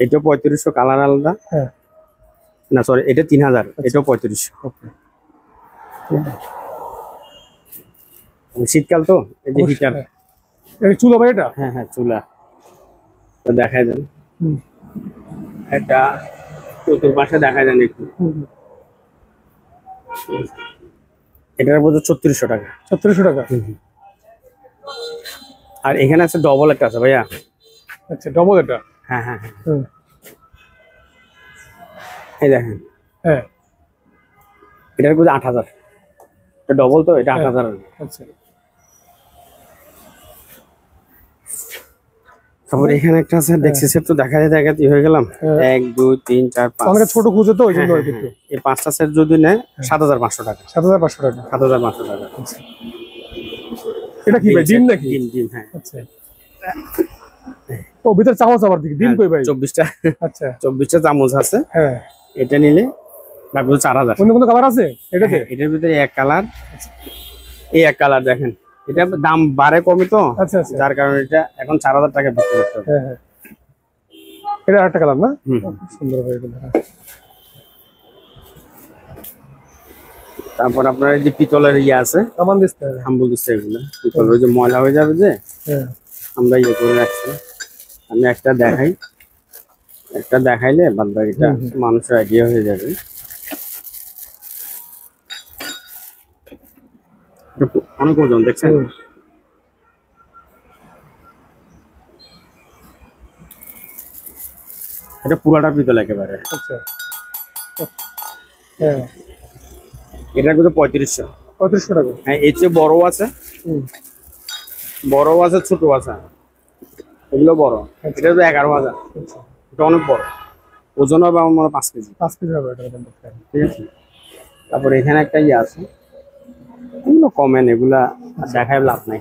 এটা 3500, কালার আলাদা। হ্যাঁ না সরি, এটা 3000, এটাও 3500। ওকে শীতকাল তো, এই যে হিটার। এই চুলো ভাই এটা। হ্যাঁ হ্যাঁ চুলা, তো দেখাই দেন। হুম একটা চতুর্পাশে দেখাই দেন একটু। হুম এটার মধ্যে 3600 টাকা। 3700 টাকা। আর এখানে আছে ডবল একটা আছে ভাইয়া। আচ্ছা ডবল এটা। হ্যাঁ হ্যাঁ হ্যাঁ, হুম এই দেখেন, হ্যাঁ এটার মধ্যে 8000। এটা ডবল তো, এটা 8000। আচ্ছা তারপর এখানে একটা আছে, দেখছি সেট তো দেখাতে হয়ে গেলাম। 1 2 3 4 5। অনেক ছোট খুঁজে তো ওই জন্য হ্যাঁ, আর কি হ্যাঁ, এই 5টা সেট যদি নেয় 7500 টাকা। 7500 টাকা। 7500 টাকা। এটা কি ভাই, ডিম নাকি? ডিম, হ্যাঁ। আচ্ছা ও ভিতর চামচ আবার দিকে ডিম কই ভাই? 24টা, আচ্ছা 24টা চামচ আছে। হ্যাঁ এটা নিলে লাগবে 4000। অন্য কোনো কালার আছে এটাতে? এটার ভিতরে এক কালার, এই এক কালার দেখেন। এটা দাম বাড়ে কমে তো, আচ্ছা আচ্ছা যার কারণে এটা এখন 4000 টাকা বিক্রি করতে হবে। হ্যাঁ হ্যাঁ এটা আরেকটা কালার না? হুম। খুব সুন্দর ভাই এগুলো। তারপর আপনার এই যে পিতলের ইয়ে আছে, কামান দিচ্ছে। হাম্বল দিচ্ছে এগুলো, পিতল ওই যে ময়লা হয়ে যাবে যে হ্যাঁ আমরা ইয়ে করে রাখছি। আমি একটা দেখাই, একটা দেখাইলে বাদ বাকিটা মানুষের আইডিয়া হয়ে যাবে। এটা অনেক ওজন দেখছেন। হুম। এটা পুরাটা পিতল একেবারে। আচ্ছা হ্যাঁ এটা কিন্তু 3500। 3500 টাকা। হ্যাঁ, এর চেয়ে বড় আছে, হুম। বড় আছে, ছোট আছে। এগুলো বড়, এটা তো 11,000। আচ্ছা এটা অনেক বড়, ওজন হবে আমার মনে হয় 5 কেজি। 5 কেজি হবে এটা কিন্তু। ঠিক আছে। তারপরে এখানে একটা ইয়ে আছে, এগুলো কমেন, এগুলা আর দেখায় লাভ নাই।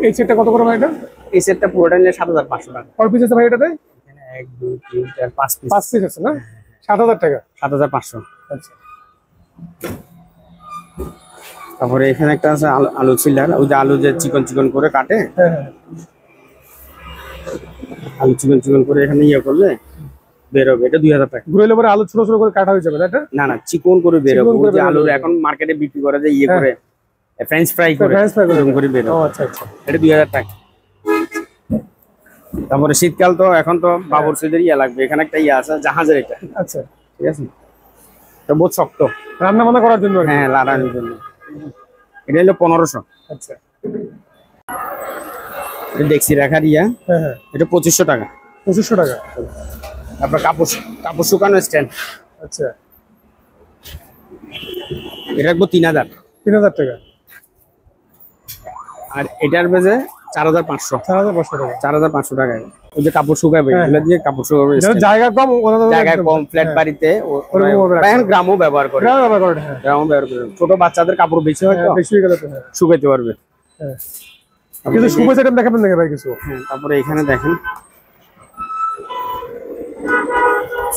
এই সেটটা কত করে ভাই এটা? এই সেটটা পুরোটা নিলে 7,500 টাকা। কয় পিস আছে ভাই এটাতে? এখানে 1 2 3 4 5 পিস। 5 পিস আছে না? 7000 টাকা। 7,500। আচ্ছা তারপরে এখানে একটা আছে আলু চিলার, ওই যে আলু যে চিকন চিকন করে কাটে, হ্যাঁ হ্যাঁ আলু চিকন চিকন করে এখানে ইয়ে করলে বেরোবে, এটা 2000 টাকা। ঘুরাইলে পরে আলু ছোট ছোট করে কাটা হয়ে যাবে না এটা? না না, চিকন করে বেরোবে। চিকন করে ওই যে আলু বেরোবে। এখন মার্কেটে বিক্রি করে যে ইয়ে হ্যাঁ। করে ফ্রেঞ্চ ফ্রাই করে, ফ্রেঞ্চ ফ্রাই করে এরকম করে ও বেরোবে। আচ্ছা আচ্ছা এটা 2000 টাকা। তারপরে শীতকাল তো, এখন তো বাবুরচিদের ইয়ে লাগবে, এখানে একটা ইয়ে আছে জাহাজের, এটা আচ্ছা ঠিক আছে। এটা বহুত শক্ত, রান্না বান্না করার জন্য আর কি। হ্যাঁ লাড়ানোর জন্য। এটা হলো 1500। আচ্ছা এটা দেখছি রাখার ইয়া, হ্যাঁ হ্যাঁ এটা 2500 টাকা। 2500 টাকা। তারপর কাপড় কাপড় শুকানো স্ট্যান্ড, আচ্ছা এটা রাখবো 3000। 3000 টাকা। আর এটার বেজে 4500। 4500 টাকা। 4500 টাকা। ওই যে কাপড় শুকাবে, হ্যাঁ, এগুলো দিয়ে কাপড় শুকাবে যাদের stand। জায়গা কম ওনাদের জায়গা একদম- কম, ফ্ল্যাট হ্যাঁ, বাড়িতে ওরকম ভাবে রাখতে এখন গ্রামও ব্যবহার করে, গ্রামে ব্যবহার করে, হ্যাঁ গ্রামও ব্যবহার করে। ছোট বাচ্চাদের কাপড় বেশি হয় তো, হ্যাঁ, বেশি হয়ে গেলে তো হ্যাঁ শুকাইতে পারবে। হ্যাঁ। কিছু সুপার আইটেম দেখাবেন নাকি ভাই কিছু? হ্যাঁ, তারপরে এখানে দেখেন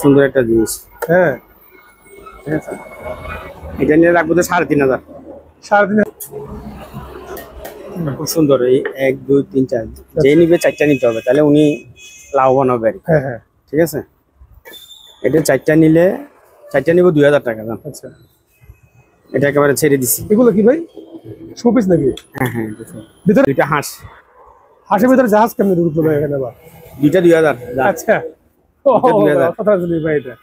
সুন্দর একটা জিনিস, হ্যাঁ ঠিক আছে। এটা নিয়ে রাখবো তো 3500। 3.5 খুব সুন্দর। এই 1 2 3 4 যে নিবে 4টা নিতে হবে, তাহলে উনি লাভবান হবে আর কি। হ্যাঁ হ্যাঁ ঠিক আছে। এটা 4টা নিলে, 4টা নিব 2000 টাকা দাম। আচ্ছা এটা একেবারে ছেড়ে দিছি। এগুলো কি ভাই, শোপিস নাকি? হ্যাঁ হ্যাঁ, দেখুন। ভিতরে দুইটা হাঁস, হাঁসের ভিতরে জাহাজ কেমনি ঢুকলো ভাই এখানে আবার? দুইটা 2000 দাম। আচ্ছা ও এটা 2000 কথা শুনি ভাই এটা।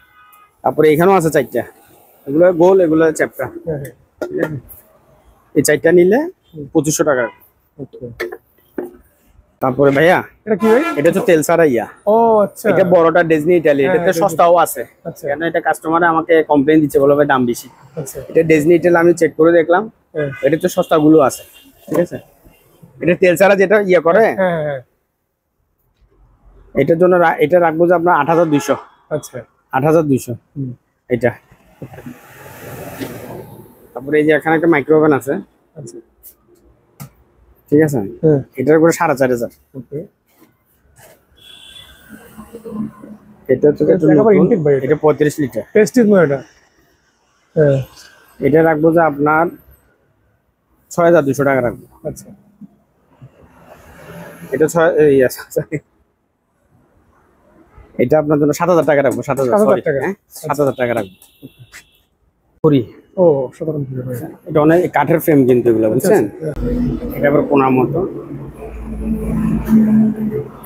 তারপরে এখানেও আছে 4টা, এগুলো গোল, এগুলো চ্যাপটা। হ্যাঁ হ্যাঁ ঠিক আছে। এই 4টা নিলে 2500 টাকা। okay। তারপরে ভাইয়া, এটা কি ভাই? এটা তো তেল ছাড়া ইয়া, ও আচ্ছা এটা বড়টা ডিজনি ইটালি, হ্যাঁ, এটাতে Disney। সস্তাও আছে। আচ্ছা কেন এটা কাস্টমার আমাকে কমপ্লেইন দিচ্ছে, বলে ভাই দাম বেশি। আচ্ছা এটা ডিজনি ইটালি আমি চেক করে দেখলাম, হ্যাঁ এটা তো সস্তা গুলো আছে। ঠিক আছে। এটা তেল ছাড়া যেটা ইয়ে করে, হ্যাঁ হ্যাঁ এটার জন্য এটা রাখবো যে আপনার 8200। আচ্ছা 8200 হুম, এটা। তারপরে এই যে এখানে একটা মাইক্রো ওভেন আছে, আচ্ছা ঠিক আছে। হ্যাঁ এটার করে 4500। ওকে। এটা তো একটু একেবারে নতুন, intake ভাই এটা। এটা 35 লিটার। প্রেস্টিজ নয় এটা। হ্যাঁ এটা রাখবো যে আপনার 6200 টাকা রাখবো। আচ্ছা এটা sorry, এটা আপনার জন্য 7000 টাকা রাখবো। 7000 7000 টাকা। হ্যাঁ, 7000 টাকা রাখবো। করি, ও সাধারণ ভাবে ভাই। এটা অনেক কাঠের ফ্রেম কিন্তু এগুলো, বুঝছেন। এটা আবার কোনার মতো,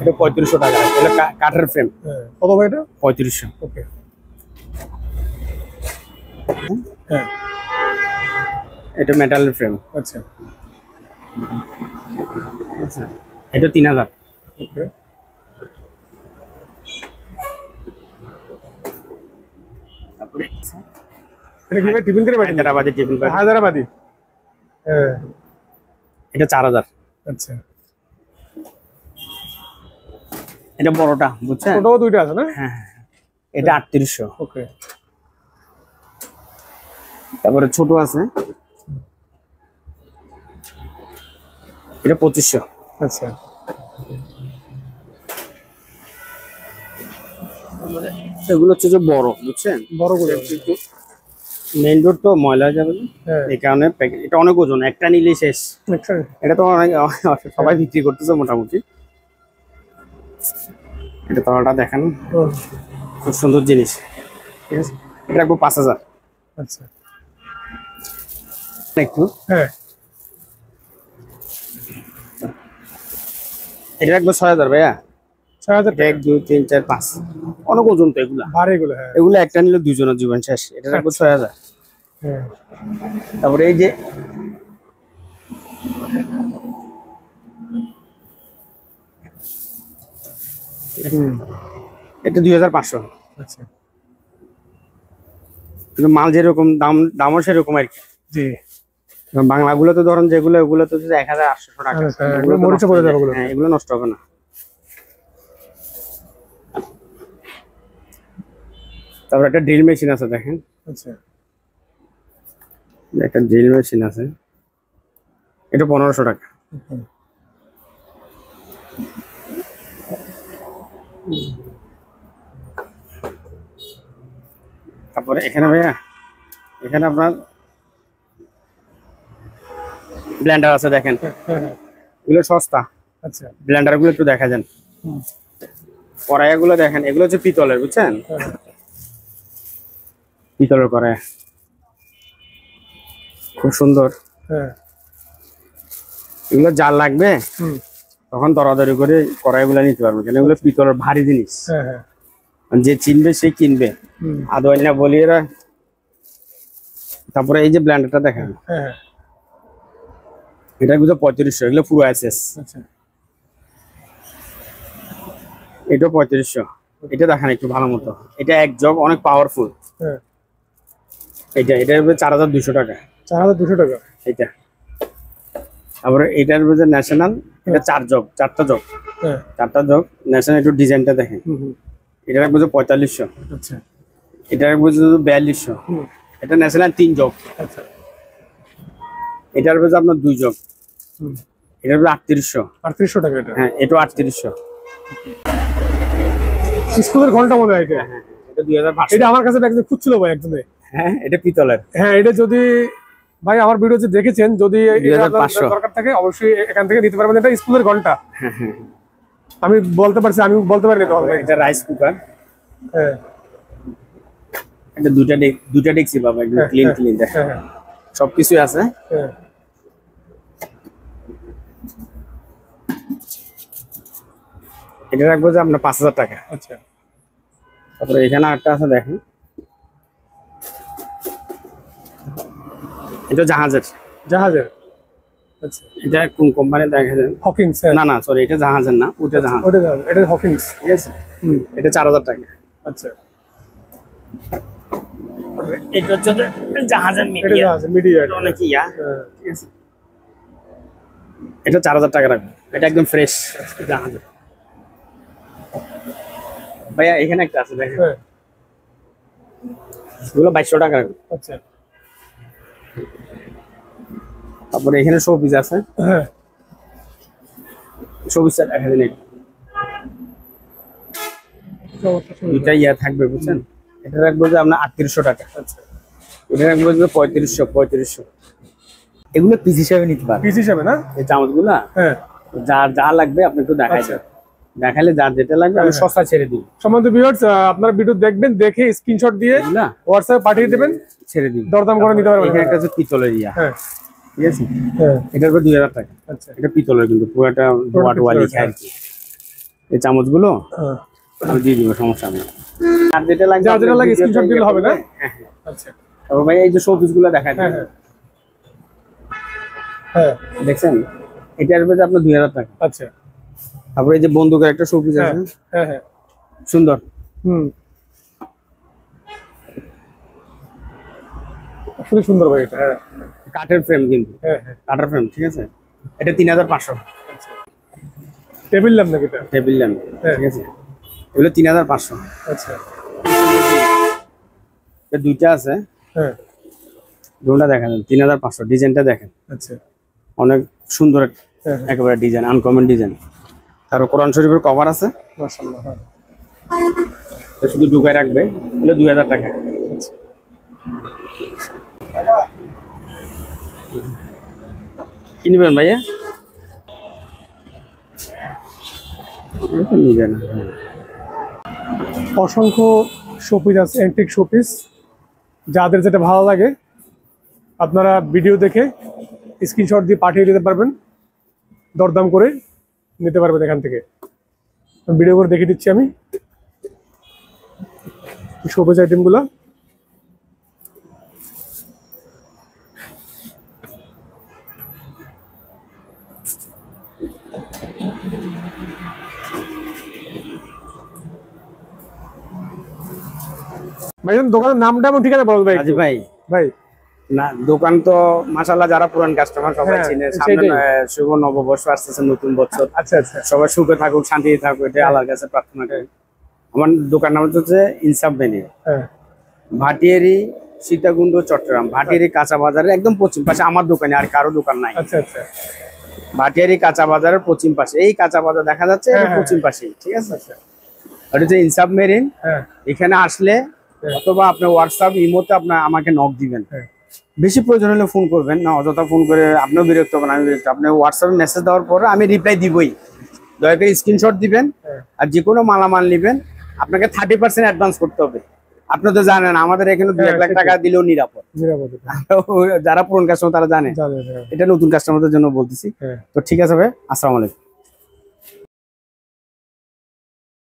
এটা 3500 টাকা রাখবো। এটা কাঠের ফ্রেম, হ্যাঁ কত ভাই এটা? 3500। ওকে হ্যাঁ এটা মেটালের ফ্রেম, আচ্ছা এটা 3000। ওকে। তারপরে এটা কি ভাই টিফিন করে বাড়ি? Hyderabadi table bag, Hyderabadi. হ্যাঁ এটা 4000। আচ্ছা এটা বড়টা, বুঝছেন। ছোটও দুইটা আছে না? হ্যাঁ হ্যাঁ, এটা 3800। ওকে তারপরে ছোট আছে, এটা 2500। আচ্ছা এগুলো হচ্ছে যে বড়, বুঝছেন। বড় করে মেইন রোড তো ময়লা হয়ে যাবে না? হ্যাঁ এই কারণে এটা অনেক ওজন, একটা নিলেই শেষ। এটা তো অনেক সবাই বিক্রি করতেছে মোটামুটি। এটা তলাটা দেখেন, ও, খুব সুন্দর জিনিস, ঠিক আছে। এটা রাখবো 5000। আচ্ছা একটু হ্যাঁ এটা রাখবো 6000 ভাইয়া। 6000 1 2 3 4 5 অনেক ওজন তো এগুলা, ভারী এগুলো। হ্যাঁ এগুলো একটা নিলে দুজনের জীবন শেষ। এটা রাখবো 6000। হ্যাঁ তারপরে এই যে এটা 2500। আচ্ছা কিন্তু মাল যেরকম দাম, দামও সেরকম আর কি। জি বাংলাগুলো তো ধরেন যেগুলো, ওগুলো তো 1800 টাকা। হ্যাঁ, এগুলো তো মরিচে নষ্ট পড়ে হয়ে যাবে যায়। ওগুলো। হ্যাঁ, এগুলো নষ্ট হবে না। তারপর একটা ড্রিল মেশিন আছে দেখেন, আচ্ছা একটা ড্রিল মেশিন আছে, এটা 1500 টাকা। হুম, তারপরে এখানে ভাইয়া, এখানে আপনার ব্লেন্ডার আছে দেখেন, হ্যাঁ হ্যাঁ এগুলো সস্তা। আচ্ছা ব্লেন্ডার গুলো একটু দেখা যান, হুম, কড়াইগুলো দেখেন, এগুলো হচ্ছে পিতলের, বুঝছেন, হ্যাঁ পিতলের কড়াই, খুব সুন্দর। হ্যাঁ এগুলো যার লাগবে হুম, তখন দরাদরি করে কড়াইগুলো নিতে পারবে, কেন এগুলো পিতলের ভারী জিনিস। হ্যাঁ হ্যাঁ যে চিনবে সে কিনবে, হুম, আদৌ না বলি এরা। তারপরে এই যে ব্লেন্ডারটা দেখেন, হ্যাঁ হ্যাঁ এটা কিন্তু 3500, এগুলো পুরো অ্যাসেস। আচ্ছা এটা 3500। এটা দেখেন একটু ভালো মতো, এটা এক জগ, অনেক পাওয়ারফুল। হ্যাঁ এটা 4200 টাকা 4200 টাকা। এটা। তারপরে এটার মধ্যে ন্যাশনাল, এটা 4 জগ, 4টা জগ, হ্যাঁ 4টা জগ ন্যাশনাল। একটু ডিজাইনটা দেখেন, হুম হুম এটা রাখবো 4500। আচ্ছা এটা রাখবো 4200। হুম এটা ন্যাশনাল 3 জগ। আচ্ছা এটার মধ্যে আপনার 2 জগ, হুম এটার মধ্যে 3800। 3800 টাকা এটা। হ্যাঁ, এটা 3800। স্কুলের ঘন্টা মনে হয় এটা। হ্যাঁ, এটা 2500। এটা আমার কাছে একজন খুঁজছিল ভাই একজনে। হ্যাঁ, এটা পিতলের। হ্যাঁ এটা যদি ভাই আমার ভিডিও যে দেখেছেন, যদি এটা আপনার 2500 দরকার থাকে অবশ্যই এখান থেকে নিতে পারবেন। এটা স্কুলের ঘন্টা। হ্যাঁ হ্যাঁ, আমি বলতে পারছি, আমি বলতে পারিনি তো ভাই। এটা রাইস কুকার, হ্যাঁ এটা দুটা দেখছি বাবা, একদম হ্যাঁ, ক্লিন হ্যাঁ, ক্লিন দেখেন, হ্যাঁ সবকিছু আছে। হ্যাঁ এটা রাখবো যে আপনার 5000 টাকা। আচ্ছা তারপরে এখানে আরেকটা আছে দেখেন, এটা জাহাজের। জাহাজের। আচ্ছা এটা কোন কোম্পানি দেখেন? হকিংস। না না, সরি, এটা জাহাজের না, ওটা জাহাজ। ওটা জাহাজ, এটা হকিংস। ঠিক আছে, হুম এটা 4000 টাকা। আচ্ছা এটা হচ্ছে জাহাজের এটা মিডিয়া, জাহাজ মিডিয়া। অনেক ইয়া। হ্যাঁ ঠিক আছে, এটা 4000 টাকা রাখবো, এটা একদম ফ্রেশ জাহাজের। ভাইয়া এখানে একটা আছে দেখেন, হ্যাঁ এগুলো 2200 টাকা রাখবো। আচ্ছা তারপরে এখানে শোপিস আছে, হ্যাঁ শোপিসটা দেখা দিন, দুইটা ইয়া থাকবে, বুঝছেন। এটা রাখবো যে আপনার 3800 টাকা। আচ্ছা এটা রাখবো যে 3500। এগুলো পিস হিসাবে নিতে পারবেন, পিস হিসাবে না? এই চামচগুলা হ্যাঁ যার যা লাগবে আপনি একটু দেখাই আচ্ছা। দেন, দেখালে যার যেটা লাগবে আমি হ্যাঁ। সস্তা ছেড়ে দিই। সম্বন্ধ ভিউয়ার্স, আপনারা ভিডিও দেখবেন, দেখে স্ক্রিনশট দিয়ে এগুলা হোয়াটসঅ্যাপে পাঠিয়ে দেবেন, ছেড়ে দিই, দরদাম করে নিতে পারবেন। এখানে একটা হচ্ছে পিতলের ইয়া, হ্যাঁ ঠিক আছে, হ্যাঁ এটার উপর 2000 টাকা। আচ্ছা এটা পিতলের, কিন্তু পুরোটা ধোয়া টোয়া পিতলের, লিখা আর কি। এই চামচগুলো হ্যাঁ আমি দিয়ে দিব, সমস্যা নেই। আর যেটা লাগবে যার যেটা আপনি লাগে ভিডিওতে স্ক্রিনশট দিলে হবে না? হ্যাঁ হ্যাঁ। আচ্ছা তারপর ভাই এই যে শোপিস গুলো দেখা হ্যাঁ যায়, হ্যাঁ হ্যাঁ দেখছেন, এটার উপর আপনার 2000 টাকা। আচ্ছা তারপরে এই যে বন্দুকের একটা শোপিস হ্যাঁ আছে, হ্যাঁ হ্যাঁ সুন্দর, হুম খুবই সুন্দর ভাই এটা। হ্যাঁ কাঠের ফ্রেম, কিন্তু হ্যাঁ হ্যাঁ কাঠের ফ্রেম, ঠিক আছে। এটা 3500 টেবিল ল্যাম্প নাকি এটা? টেবিল ল্যাম্প, হ্যাঁ। ঠিক আছে, এগুলো 3500। আচ্ছা এটা দুইটা আছে, হ্যাঁ দুটা দেখা যান, 3500। ডিজাইনটা দেখেন, আচ্ছা অনেক সুন্দর, হ্যাঁ একেবারে ডিজাইন, আনকমন ডিজাইন। তারপর কোরআন শরীফের কভার আছে, মাশাআল্লাহ। হ্যাঁ এটা শুধু ঢুকায় রাখবে, এগুলো 2000 টাকা। আচ্ছা কি নিবেন ভাইয়া? এটা নিবে না, হ্যাঁ। অসংখ্য শোপিস আছে, অ্যান্টিক শোপিস। যাদের যেটা ভালো লাগে আপনারা ভিডিও দেখে স্ক্রিনশট দিয়ে পাঠিয়ে দিতে পারবেন, দরদাম করে নিতে পারবেন এখান থেকে। ভিডিও করে দেখে দিচ্ছি আমি শোপিস আইটেমগুলো। ভাইজান দোকানের নামটা এবং ঠিকানা বলুন ভাই। আজি ভাই, ভাই না দোকান তো মাশাআল্লাহ যারা পুরান কাস্টমার সবাই হ্যাঁ, চিনে। সামনে সেটাই। শুভ নববর্ষ আসতেছে, নতুন বছর। আচ্ছা আচ্ছা সবাই সুখে থাকুক, শান্তিতে থাকুক, এটা আল্লাহর কাছে প্রার্থনা করি। আমার দোকান নাম হচ্ছে ইনসাফ ভ্যালি, হ্যাঁ ভাটিয়ারি, সীতাকুণ্ড, চট্টগ্রাম। ভাটিয়ারি কাঁচা বাজারের একদম পশ্চিম পাশে আমার দোকানে, আর কারো দোকান নাই। আচ্ছা আচ্ছা ভাটিয়ারি কাঁচা বাজারের পশ্চিম পাশে, এই কাঁচা বাজার দেখা যাচ্ছে হ্যাঁ, এটা হ্যাঁ। পশ্চিম পাশে, ঠিক আছে। এটা হচ্ছে ইনসাফ মেরিন। হ্যাঁ এখানে আসলে অথবা আপনার হোয়াটসঅ্যাপ ইমোতে আপনার আমাকে নক দিবেন। হ্যাঁ বেশি প্রয়োজন হলে ফোন করবেন না, অযথা ফোন করে আপনিও বিরক্ত হবেন, আমি বিরক্ত। আপনি হোয়াটসঅ্যাপে মেসেজ দেওয়ার পরে আমি রিপ্লাই দিবই, দয়া করে স্ক্রিনশট দিবেন। হ্যাঁ। আর যে কোনো মালামাল নেবেন আপনাকে 30% অ্যাডভান্স করতে হবে। আপনি তো জানেন আমাদের এখানে 2 হ্যাঁ, লাখ টাকা দিলেও নিরাপদ। নিরাপদ যারা পুরন কাস্টমার তারা জানে, জানেন, হ্যাঁ। এটা নতুন কাস্টমারদের জন্য বলতেছি। হ্যাঁ তো ঠিক আছে ভাই, আসসালামু আলাইকুম।